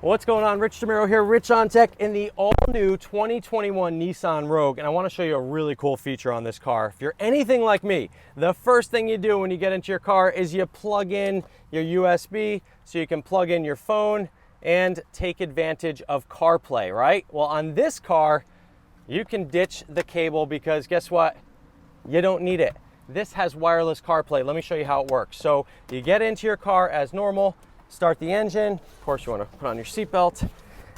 What's going on? Rich DeMiro here, Rich on Tech in the all-new 2021 Nissan Rogue, and I want to show you a really cool feature on this car. If you're anything like me, the first thing you do when you get into your car is you plug in your USB so you can plug in your phone and take advantage of CarPlay, right? Well, on this car, you can ditch the cable because guess what? You don't need it. This has wireless CarPlay. Let me show you how it works. So you get into your car as normal, start the engine. Of course, you want to put on your seatbelt.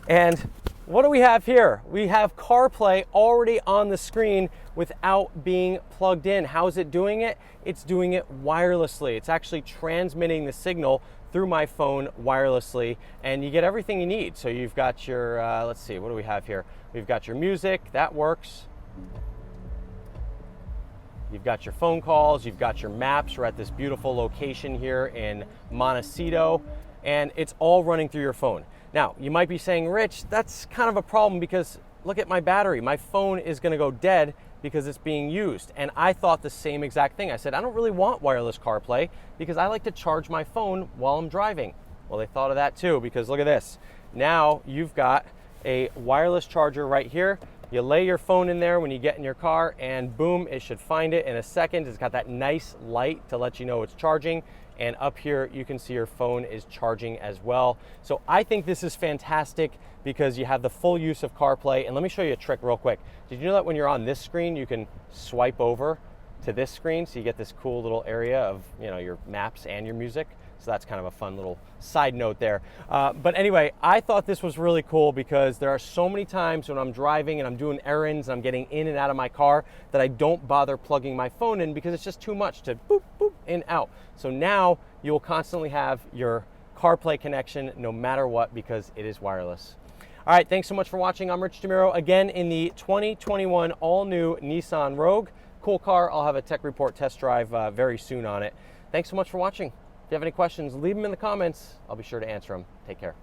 And what do we have here? We have CarPlay already on the screen without being plugged in. How is it doing it? It's doing it wirelessly. It's actually transmitting the signal through my phone wirelessly, and you get everything you need. So you've got your, let's see, what do we have here? We've got your music, that works. You've got your phone calls, you've got your maps. We're at this beautiful location here in Montecito, and it's all running through your phone. Now, you might be saying, Rich, that's kind of a problem because look at my battery. My phone is gonna go dead because it's being used. And I thought the same exact thing. I said, I don't really want wireless CarPlay because I like to charge my phone while I'm driving. Well, they thought of that too, because look at this. Now you've got a wireless charger right here. You lay your phone in there when you get in your car and boom, it should find it in a second. It's got that nice light to let you know it's charging. And up here, you can see your phone is charging as well. So I think this is fantastic because you have the full use of CarPlay. And let me show you a trick real quick. Did you know that when you're on this screen, you can swipe over to this screen so you get this cool little area of, you know, your maps and your music? So that's kind of a fun little side note there. But anyway, I thought this was really cool because there are so many times when I'm driving and I'm doing errands and I'm getting in and out of my car that I don't bother plugging my phone in because it's just too much to boop, boop, in, out. So now you will constantly have your CarPlay connection no matter what because it is wireless. All right, thanks so much for watching. I'm Rich DeMiro, again in the 2021 all-new Nissan Rogue. Cool car. I'll have a tech report test drive very soon on it. Thanks so much for watching. If you have any questions, leave them in the comments. I'll be sure to answer them. Take care.